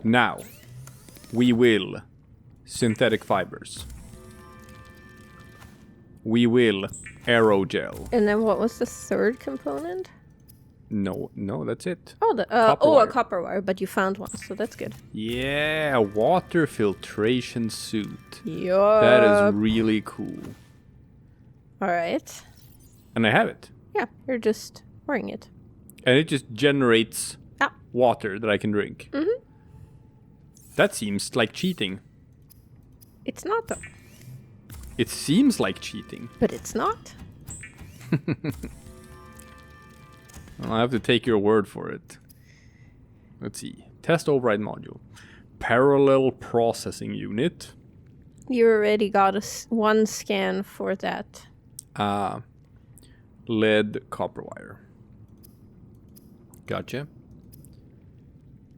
Now, we will synthetic fibers. We will aerogel. And then what was the third component? No, that's it. Oh, a copper wire, but you found one, so that's good. Yeah, a water filtration suit. Yup. That is really cool. Alright. And I have it. Yeah, you're just wearing it. And it just generates water that I can drink. Mm-hmm. That seems like cheating. It's not, though. It seems like cheating. But it's not. I'll have to take your word for it. Let's see. Test override module. Parallel processing unit. You already got one scan for that. Lead copper wire. Gotcha.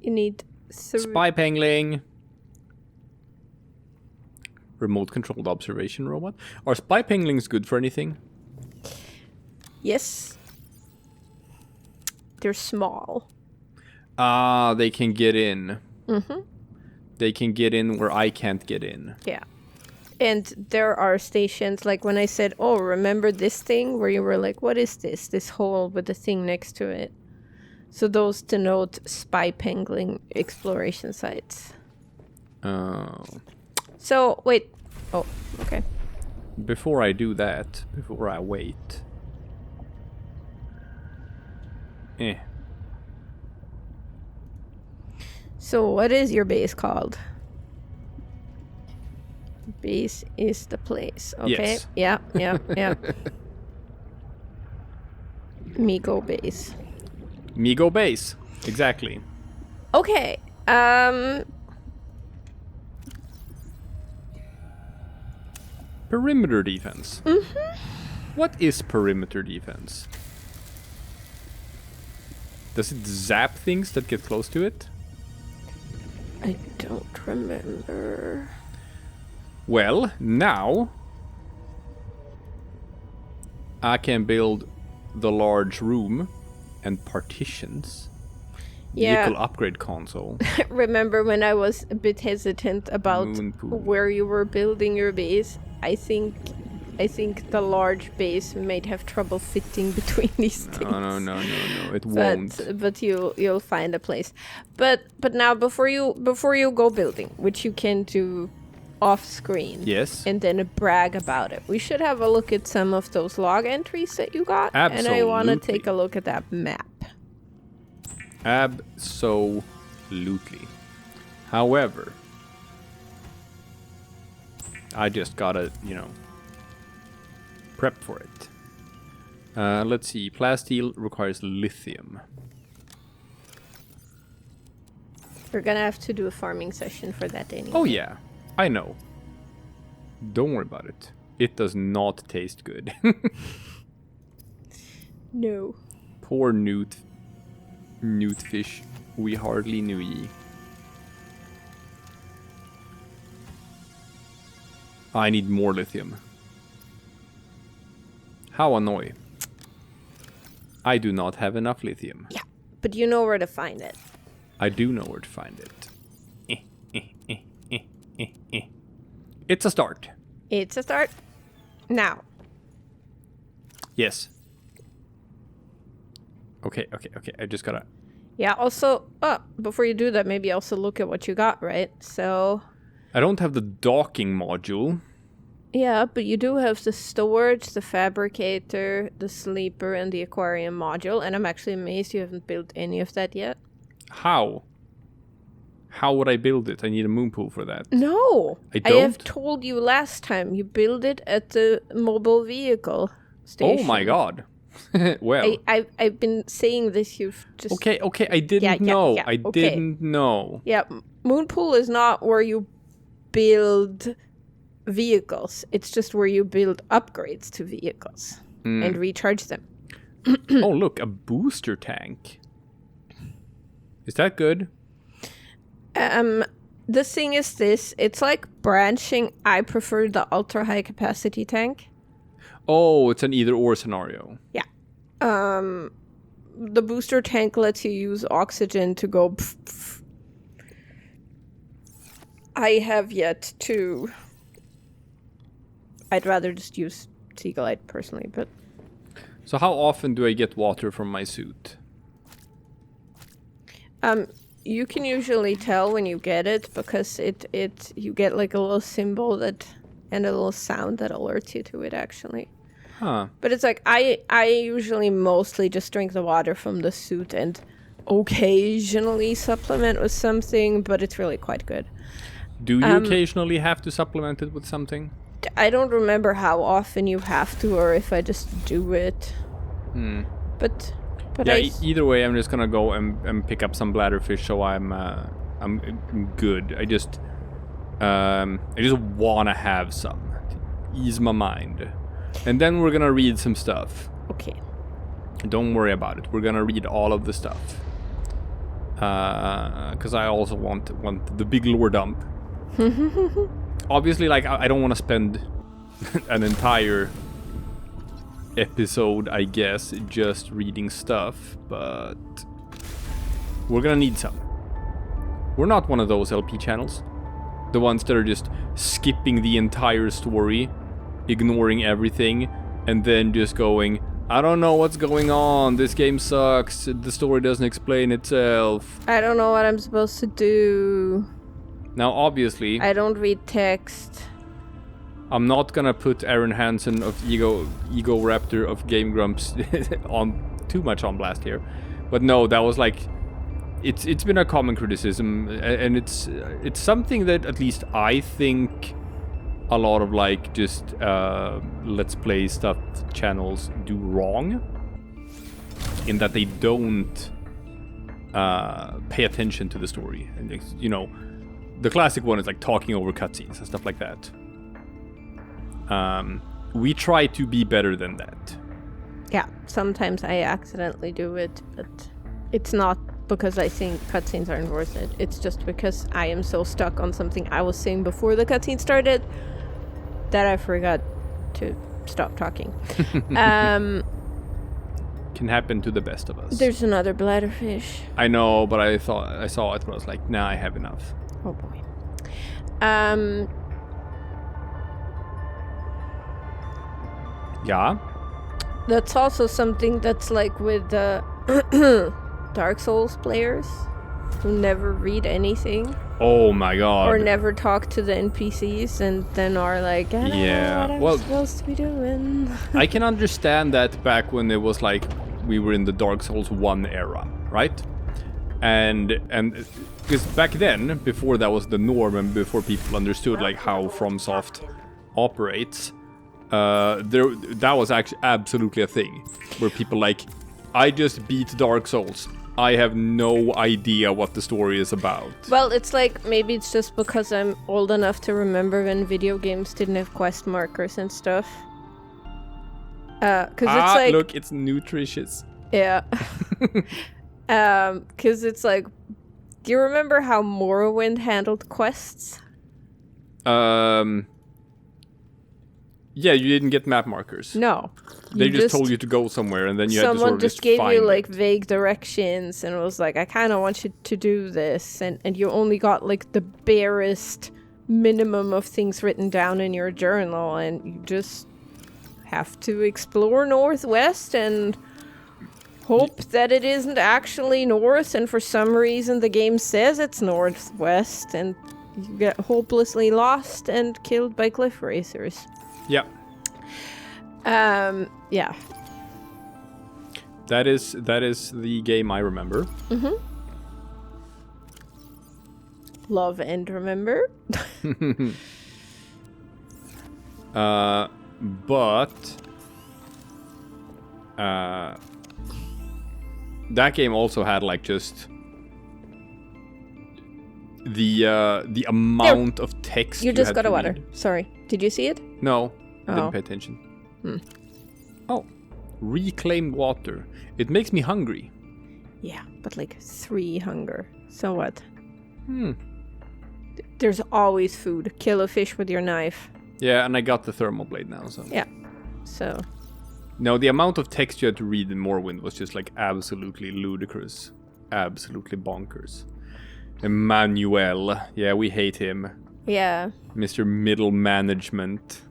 You need... Spy pangling. Remote controlled observation robot. Are spy panglings good for anything? Yes. They're small. They can get in. Mm-hmm. They can get in where I can't get in. Yeah. And there are stations, like when I said, oh, remember this thing? Where you were like, what is this? This hole with the thing next to it. So those denote spy pangling exploration sites. Oh. So, wait. Oh, okay. Before I do that, before I wait. So what is your base called? Base is the place. Okay. Yes. Yeah. Migo base. Migo base. Exactly. Okay. Perimeter defense. Mm-hmm. What is perimeter defense? Does it zap things that get close to it? I don't remember. Well, now I can build the large room and partitions. Yeah. Vehicle upgrade console. Remember when I was a bit hesitant about Moon pool. where you were building your base? I think the large base might have trouble fitting between these things. No. It won't. But you'll find a place. But now before you go building, which you can do off screen. Yes. And then brag about it. We should have a look at some of those log entries that you got. Absolutely. And I want to take a look at that map. Absolutely. However, I just gotta, prep for it. Let's see. Plasteel requires lithium. We're gonna have to do a farming session for that anyway. Oh yeah, I know. Don't worry about it. It does not taste good. No. Poor newt fish. We hardly knew ye. I need more lithium. How annoying. I do not have enough lithium. Yeah, but you know where to find it. I do know where to find it. It's a start. It's a start. Now. Yes. Okay. I just gotta... Yeah, also, before you do that, maybe also look at what you got, right? So... I don't have the docking module. Yeah, but you do have the storage, the fabricator, the sleeper, and the aquarium module. And I'm actually amazed you haven't built any of that yet. How? How would I build it? I need a moon pool for that. No! I don't? I have told you last time. You build it at the mobile vehicle station. Oh my god. Well. I've been saying this, you've just... Okay, I didn't know. Yeah, I didn't know. Yeah, moon pool is not where you build vehicles. It's just where you build upgrades to vehicles and recharge them. Oh, look, a booster tank. Is that good? The thing is this, it's like branching. I prefer the ultra high capacity tank. Oh, it's an either or scenario. Yeah. The booster tank lets you use oxygen to go I have yet to. I'd rather just use Seaglide personally, but So how often do I get water from my suit? you can usually tell when you get it because you get like a little symbol that and a little sound that alerts you to it actually. Huh. But it's like I usually mostly just drink the water from the suit and occasionally supplement with something, but it's really quite good. Do you occasionally have to supplement it with something? I don't remember how often you have to or if I just do it. But Yeah, either way, I'm just gonna go and pick up some bladderfish, so I'm good. I just wanna have some to ease my mind, and then we're gonna read some stuff. Okay. Don't worry about it. We're gonna read all of the stuff, because I also want the big lore dump. Obviously, like I don't want to spend an entire episode, I guess, just reading stuff, but we're gonna need some. We're not one of those LP channels, the ones that are just skipping the entire story, ignoring everything, and then just going, I don't know what's going on, this game sucks, the story doesn't explain itself. I don't know what I'm supposed to do. Now obviously I don't read text. I'm not gonna put Aaron Hansen of Ego Raptor of Game Grumps on too much on blast here, but no, that was like, it's been a common criticism, and it's something that at least I think a lot of like just let's play stuff channels do wrong, in that they don't pay attention to the story, and you know, the classic one is like talking over cutscenes and stuff like that. We try to be better than that. Yeah, sometimes I accidentally do it, but it's not because I think cutscenes aren't worth it. It's just because I am so stuck on something I was saying before the cutscene started that I forgot to stop talking. Can happen to the best of us. There's another bladderfish. I know, but I saw it, but I was like, nah, I have enough. Oh boy. Yeah. That's also something that's like with the Dark Souls players who never read anything. Oh my god. Or never talk to the NPCs and then are like, I don't know what I'm supposed to be doing. I can understand that back when it was like we were in the Dark Souls 1 era, right? And because back then, before that was the norm and before people understood like how FromSoft operates, that was actually absolutely a thing where people like, I just beat Dark Souls, I have no idea what the story is about. Well, it's like, maybe it's just because I'm old enough to remember when video games didn't have quest markers and stuff. Cause it's like, look, it's nutritious. Yeah. Cause it's like, do you remember how Morrowind handled quests? Yeah, you didn't get map markers. No. They just told you to go somewhere, and then you had to sort of just gave find you like it. vague directions and was like, I kind of want you to do this, and you only got like the barest minimum of things written down in your journal, and you just have to explore northwest and hope that it isn't actually north, and for some reason the game says it's northwest, and you get hopelessly lost and killed by cliff racers. Yeah. Yeah. That is the game I remember. Mm-hmm. Love and remember. But that game also had like just the amount of text you just had got to a water. read. Sorry. Did you see it? No, Oh. didn't pay attention. Hmm. Oh, reclaimed water. It makes me hungry. Yeah, but like 3 hunger. So what? Hmm. There's always food. Kill a fish with your knife. Yeah, and I got the thermal blade now, so. Yeah. So. No, the amount of text you had to read in Morrowind was just like absolutely ludicrous. Absolutely bonkers. Emmanuel. Yeah, we hate him. Yeah. Mr. Middle Management.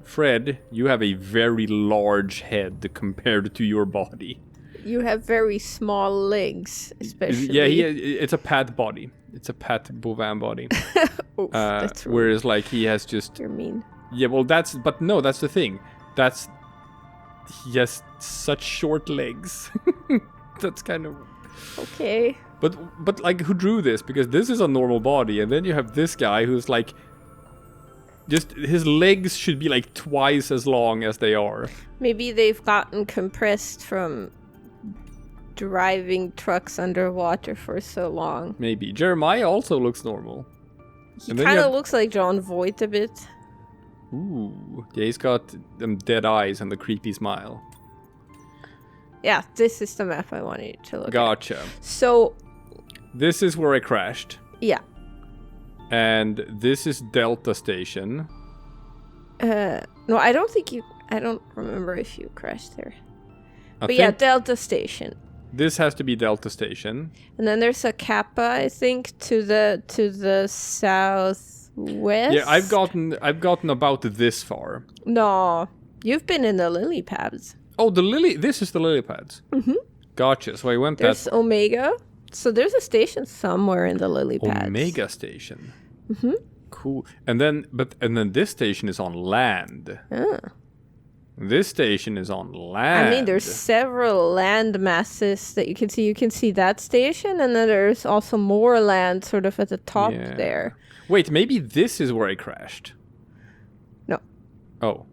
Fred, you have a very large head compared to your body. You have very small legs, especially. Yeah, it's a pat body. It's a pat bovin body. Oof, that's rude. Whereas, like, he has just... You're mean. Yeah, well, that's the thing. He has such short legs. That's kind of... Okay. But like, who drew this? Because this is a normal body, and then you have this guy who's like... Just, his legs should be like twice as long as they are. Maybe they've gotten compressed from driving trucks underwater for so long. Maybe. Jeremiah also looks normal. He kind of looks like John Voight a bit. Ooh. Yeah, he's got them dead eyes and the creepy smile. Yeah, this is the map I wanted you to look at. Gotcha. So... This is where I crashed. Yeah. And this is Delta Station. No, I don't remember if you crashed there. I But yeah, think Delta Station. This has to be Delta Station. And then there's a Kappa, I think, to the southwest. Yeah, I've gotten about this far. No, you've been in the lily pads. Oh, this is the lily pads. Mm-hmm. Gotcha. So I went There's Omega. So there's a station somewhere in the lily pads. Omega Station. Mm-hmm. Cool. And then this station is on land. Ah. This station is on land. I mean, there's several land masses that you can see. You can see that station, and then there's also more land sort of at the top there. Wait, maybe this is where I crashed. No. Oh.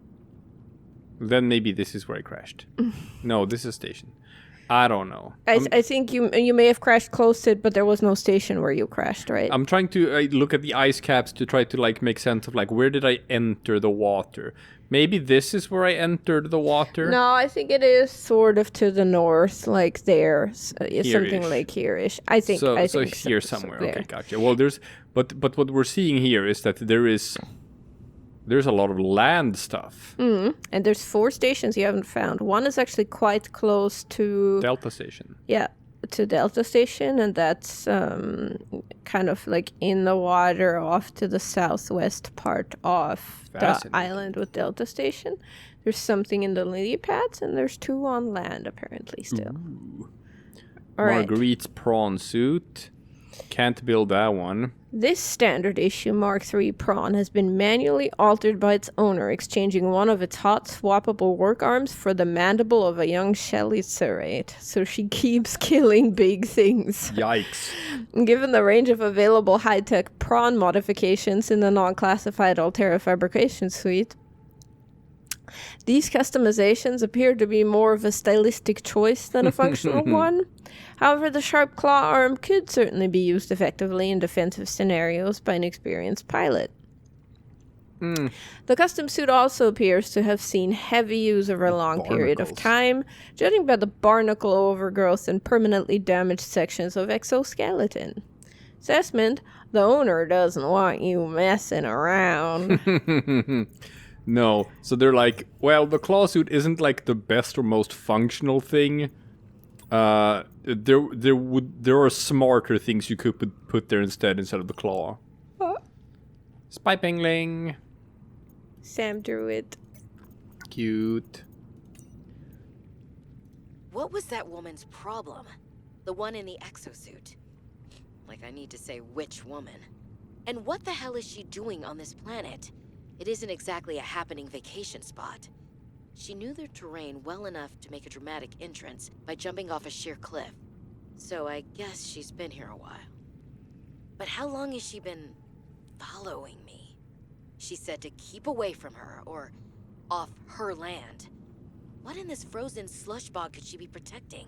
Then maybe this is where I crashed. No, this is station. I don't know. I think you may have crashed close to it, but there was no station where you crashed, right? I'm trying to look at the ice caps to try to like make sense of like where did I enter the water? Maybe this is where I entered the water. No, I think it is sort of to the north, like there, something like here-ish. I think. So think here somewhere. Okay, gotcha. Well, but what we're seeing here is that there's a lot of land stuff. And there's 4 stations you haven't found. One is actually quite close to Delta Station. Yeah, to Delta Station, and that's kind of like in the water off to the southwest part of the island with Delta Station. There's something in the lily pads, and there's 2 on land apparently still. Ooh. All right. Marguerite's prawn suit. Can't build that one. This standard issue Mark III prawn has been manually altered by its owner, exchanging one of its hot swappable work arms for the mandible of a young Chelicerate. So she keeps killing big things. Yikes. Given the range of available high-tech prawn modifications in the non-classified Altera fabrication suite, these customizations appear to be more of a stylistic choice than a functional one. However, the sharp claw arm could certainly be used effectively in defensive scenarios by an experienced pilot. The custom suit also appears to have seen heavy use over a long period of time, judging by the barnacle overgrowth and permanently damaged sections of exoskeleton. Assessment: the owner doesn't want you messing around. No, so they're like, well, the claw suit isn't like the best or most functional thing. There are smarter things you could put there instead of the claw. Spy Pengling. Sam drew it. Cute. What was that woman's problem? The one in the exosuit. Like I need to say which woman. And what the hell is she doing on this planet? It isn't exactly a happening vacation spot. She knew their terrain well enough to make a dramatic entrance by jumping off a sheer cliff. So I guess she's been here a while. But how long has she been following me? She said to keep away from her, or off her land. What in this frozen slush bog could she be protecting?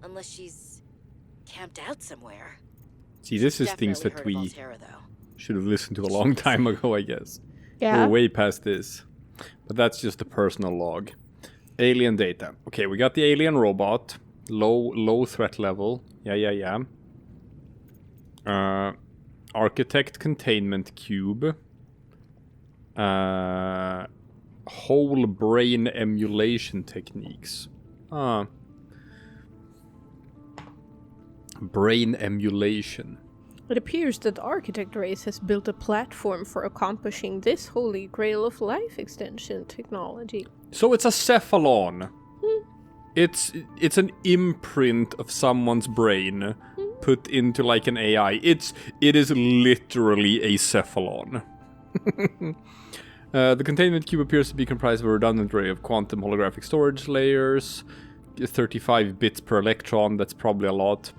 Unless she's camped out somewhere. See, this is things that we should have listened to a long time ago, I guess. Yeah. We're way past this. But that's just the personal log. Alien data. Okay, we got the alien robot. Low threat level. Yeah. Architect containment cube. Whole brain emulation techniques. Brain emulation. It appears that the architect race has built a platform for accomplishing this holy grail of life extension technology. So it's a cephalon. It's an imprint of someone's brain put into like an AI. It is literally a cephalon. The containment cube appears to be comprised of a redundant array of quantum holographic storage layers. 35 bits per electron, that's probably a lot.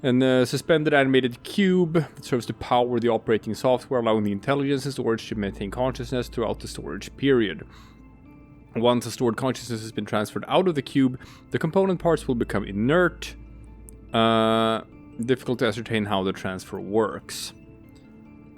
And a suspended animated cube that serves to power the operating software, allowing the intelligence and storage to maintain consciousness throughout the storage period. Once the stored consciousness has been transferred out of the cube, the component parts will become inert. Difficult to ascertain how the transfer works.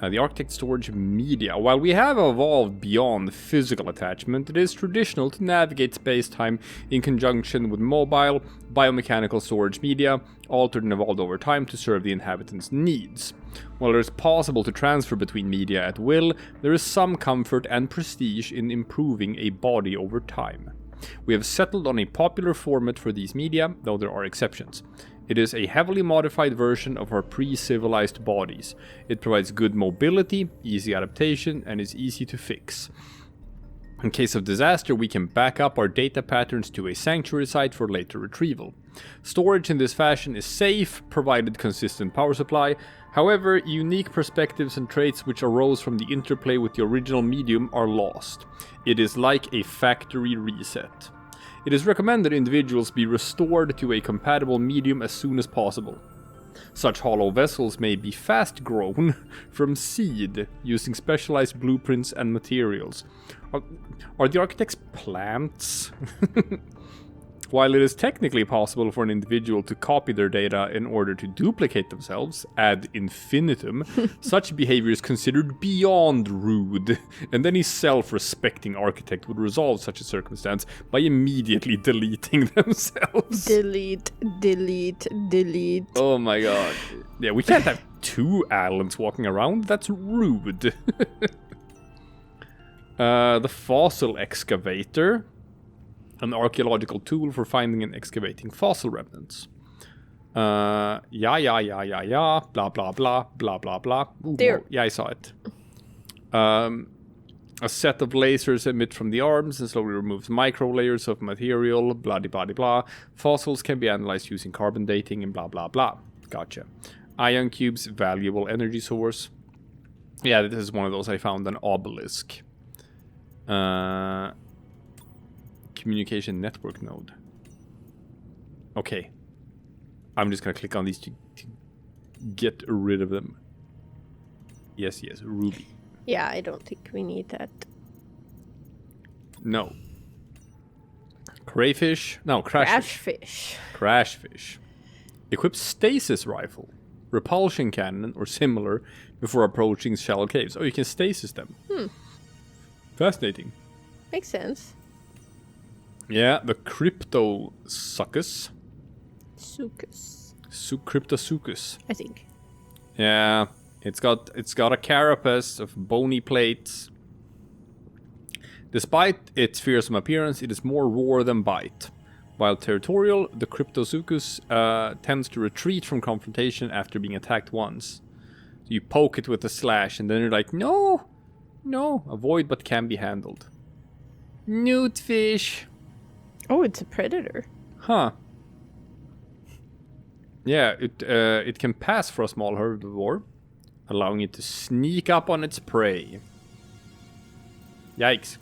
The architect storage media. While we have evolved beyond physical attachment, it is traditional to navigate space-time in conjunction with mobile, biomechanical storage media, altered and evolved over time to serve the inhabitants' needs. While it is possible to transfer between media at will, there is some comfort and prestige in improving a body over time. We have settled on a popular format for these media, though there are exceptions. It is a heavily modified version of our pre-civilized bodies. It provides good mobility, easy adaptation, and is easy to fix. In case of disaster, we can back up our data patterns to a sanctuary site for later retrieval. Storage in this fashion is safe, provided consistent power supply. However, unique perspectives and traits which arose from the interplay with the original medium are lost. It is like a factory reset. It is recommended individuals be restored to a compatible medium as soon as possible. Such hollow vessels may be fast grown from seed using specialized blueprints and materials. Are the architects plants? While it is technically possible for an individual to copy their data in order to duplicate themselves ad infinitum, such behavior is considered beyond rude, and any self-respecting architect would resolve such a circumstance by immediately deleting themselves. Delete. Oh my god. Yeah, we can't have two Allens walking around, that's rude. The fossil excavator. An archaeological tool for finding and excavating fossil remnants. Blah, blah, blah, blah, blah, blah. Ooh, there. Yeah, I saw it. A set of lasers emit from the arms and slowly removes micro layers of material, blah, blah, blah. Fossils can be analyzed using carbon dating and blah, blah, blah. Gotcha. Ion cubes, valuable energy source. Yeah, this is one of those I found an obelisk. Communication network node. Okay. I'm just gonna click on these to get rid of them. Yes, Ruby. Yeah, I don't think we need that. No. Crayfish? No, crashfish. Crashfish. Equips stasis rifle, repulsion cannon, or similar before approaching shallow caves. Oh, you can stasis them. Fascinating. Makes sense. Yeah, the Cryptosuchus. Cryptosuchus. I think. Yeah, it's got a carapace of bony plates. Despite its fearsome appearance, it is more roar than bite. While territorial, the Cryptosuchus tends to retreat from confrontation after being attacked once. So you poke it with a slash, and then you're like, no, avoid but can be handled. Newt fish. Oh, it's a predator. Huh. Yeah, it can pass for a small herbivore, allowing it to sneak up on its prey. Yikes.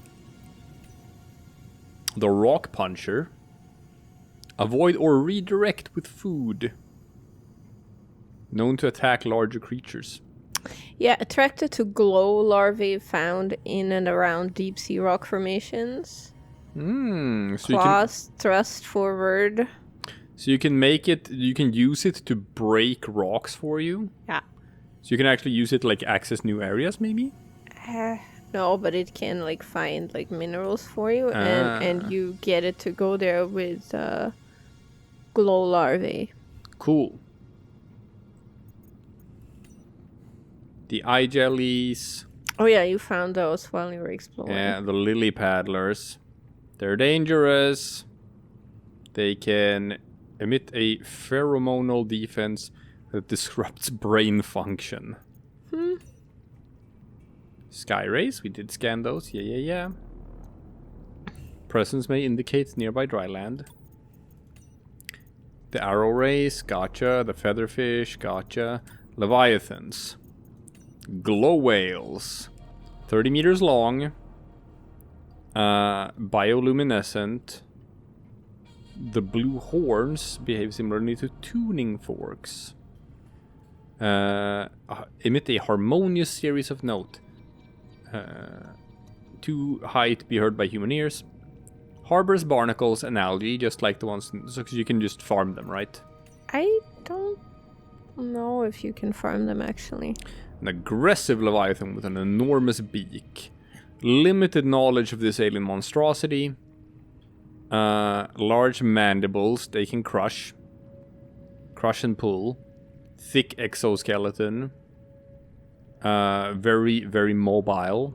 The rock puncher. Avoid or redirect with food. Known to attack larger creatures. Yeah, attracted to glow larvae found in and around deep sea rock formations. So Claws thrust forward. So you can make it, you can use it to break rocks for you? Yeah. So you can actually use it to like access new areas maybe? No, but it can like find like minerals for you and you get it to go there with glow larvae. Cool. The eye jellies. Oh yeah, you found those while you were exploring. Yeah, the lily paddlers. They're dangerous. They can emit a pheromonal defense that disrupts brain function. Sky rays, we did scan those. Yeah. Presence may indicate nearby dry land. The arrow rays, gotcha. The featherfish, gotcha. Leviathans. Glow whales. 30 meters long. Bioluminescent. The blue horns behave similarly to tuning forks. Emit a harmonious series of note. Too high to be heard by human ears. Harbors barnacles and algae, just like the ones... So you can just farm them, right? I don't know if you can farm them, actually. An aggressive leviathan with an enormous beak. Limited knowledge of this alien monstrosity. Large mandibles, they can crush. Crush and pull. Thick exoskeleton. Very, very mobile.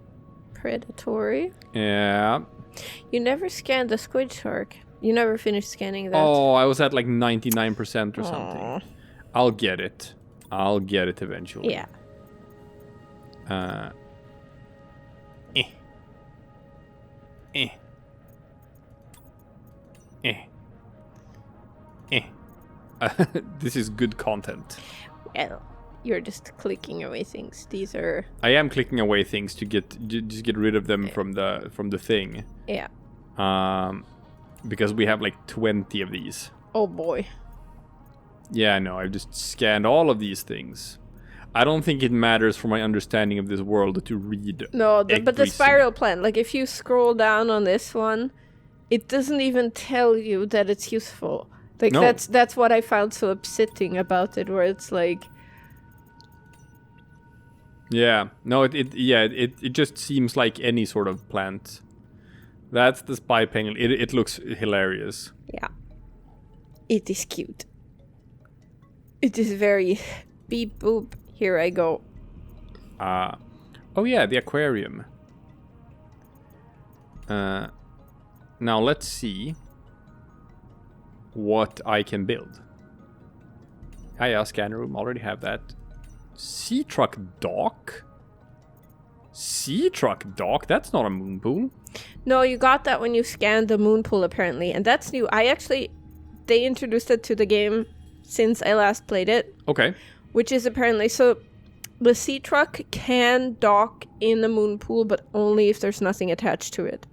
Predatory. Yeah. You never scanned the squid shark. You never finished scanning that. Oh, I was at like 99% or something. I'll get it. I'll get it eventually. Yeah. This is good content. Well, you're just clicking away things. These are... I am clicking away things to just get rid of them from the thing. Yeah. Because we have like 20 of these. Oh boy. Yeah, I know. I've just scanned all of these things. I don't think it matters for my understanding of this world to read. No, but the every spiral plant, like if you scroll down on this one, it doesn't even tell you that it's useful. Like No. that's what I found so upsetting about it, where it's like... Yeah. No, it just seems like any sort of plant. That's the spy penguin. It looks hilarious. Yeah. It is cute. It is very beep boop. Here I go. Oh yeah, the aquarium. Now let's see what I can build. Yeah, scanner room. Already have that. Sea truck dock? Sea truck dock? That's not a moon pool. No, you got that when you scanned the moon pool, apparently. And that's new. They introduced it to the game since I last played it. Okay. Which is apparently... So, the sea truck can dock in the moon pool, but only if there's nothing attached to it.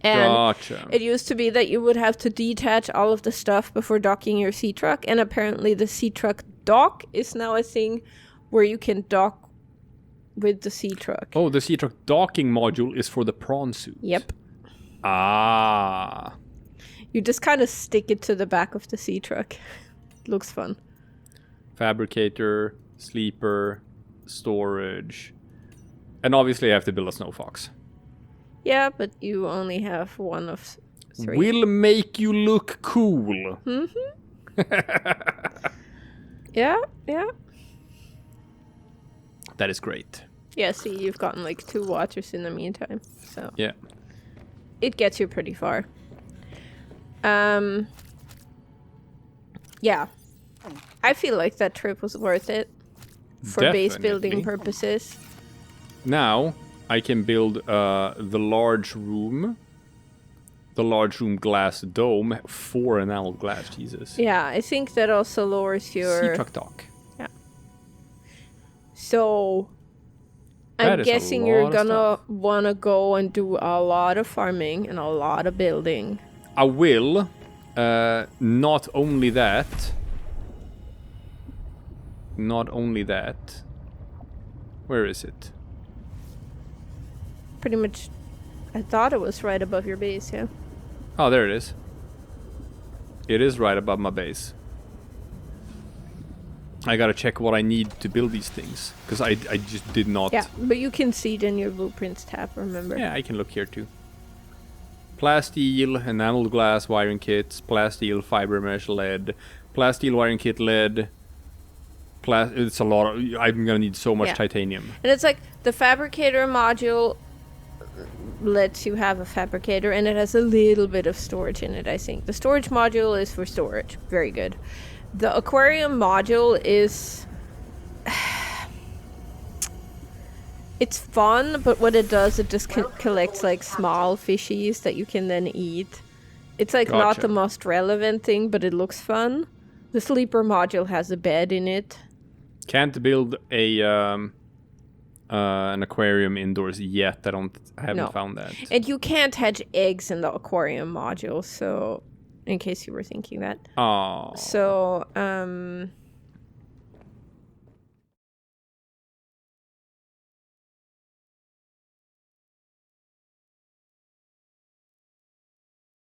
And Gotcha. it used to be that you would have to detach all of the stuff before docking your sea truck. And apparently the sea truck dock is now a thing where you can dock with the sea truck. Oh, the sea truck docking module is for the prawn suit. Yep. Ah. You just kind of stick it to the back of the sea truck. Looks fun. Fabricator, sleeper, storage. And obviously I have to build a snow fox. Yeah, but you only have one of three. Will make you look cool. Yeah. That is great. Yeah, see, you've gotten like 2 watchers in the meantime. So Yeah. it gets you pretty far. Yeah. I feel like that trip was worth it for base building Definitely. purposes. Now I can build the large room glass dome for enamel glass. Jesus. Yeah, I think that also lowers your... Sea truck dock. Yeah. So, That I'm is a guessing you're lot of gonna want to go and do a lot of farming and a lot of building. I will. Not only that. Where is it? Pretty much, I thought it was right above your base, yeah. Oh, there it is. It is right above my base. I gotta check what I need to build these things. Because I just did not... Yeah, but you can see it in your blueprints tab, remember? Yeah, I can look here too. Plasteel, enameled glass wiring kits, plasteel fiber mesh lead, plasteel wiring kit lead. It's a lot of... I'm gonna need so much Yeah. titanium. And it's like, the fabricator module lets you have a fabricator, and it has a little bit of storage in it, I think. The storage module is for storage. Very good. The aquarium module is... It's fun, but what it does, it just collects like small fishies that you can then eat. It's like not Gotcha. the most relevant thing, but it looks fun. The sleeper module has a bed in it. Can't build a an aquarium indoors yet. I haven't No. found that. And you can't hatch eggs in the aquarium module, so in case you were thinking that. Oh. So,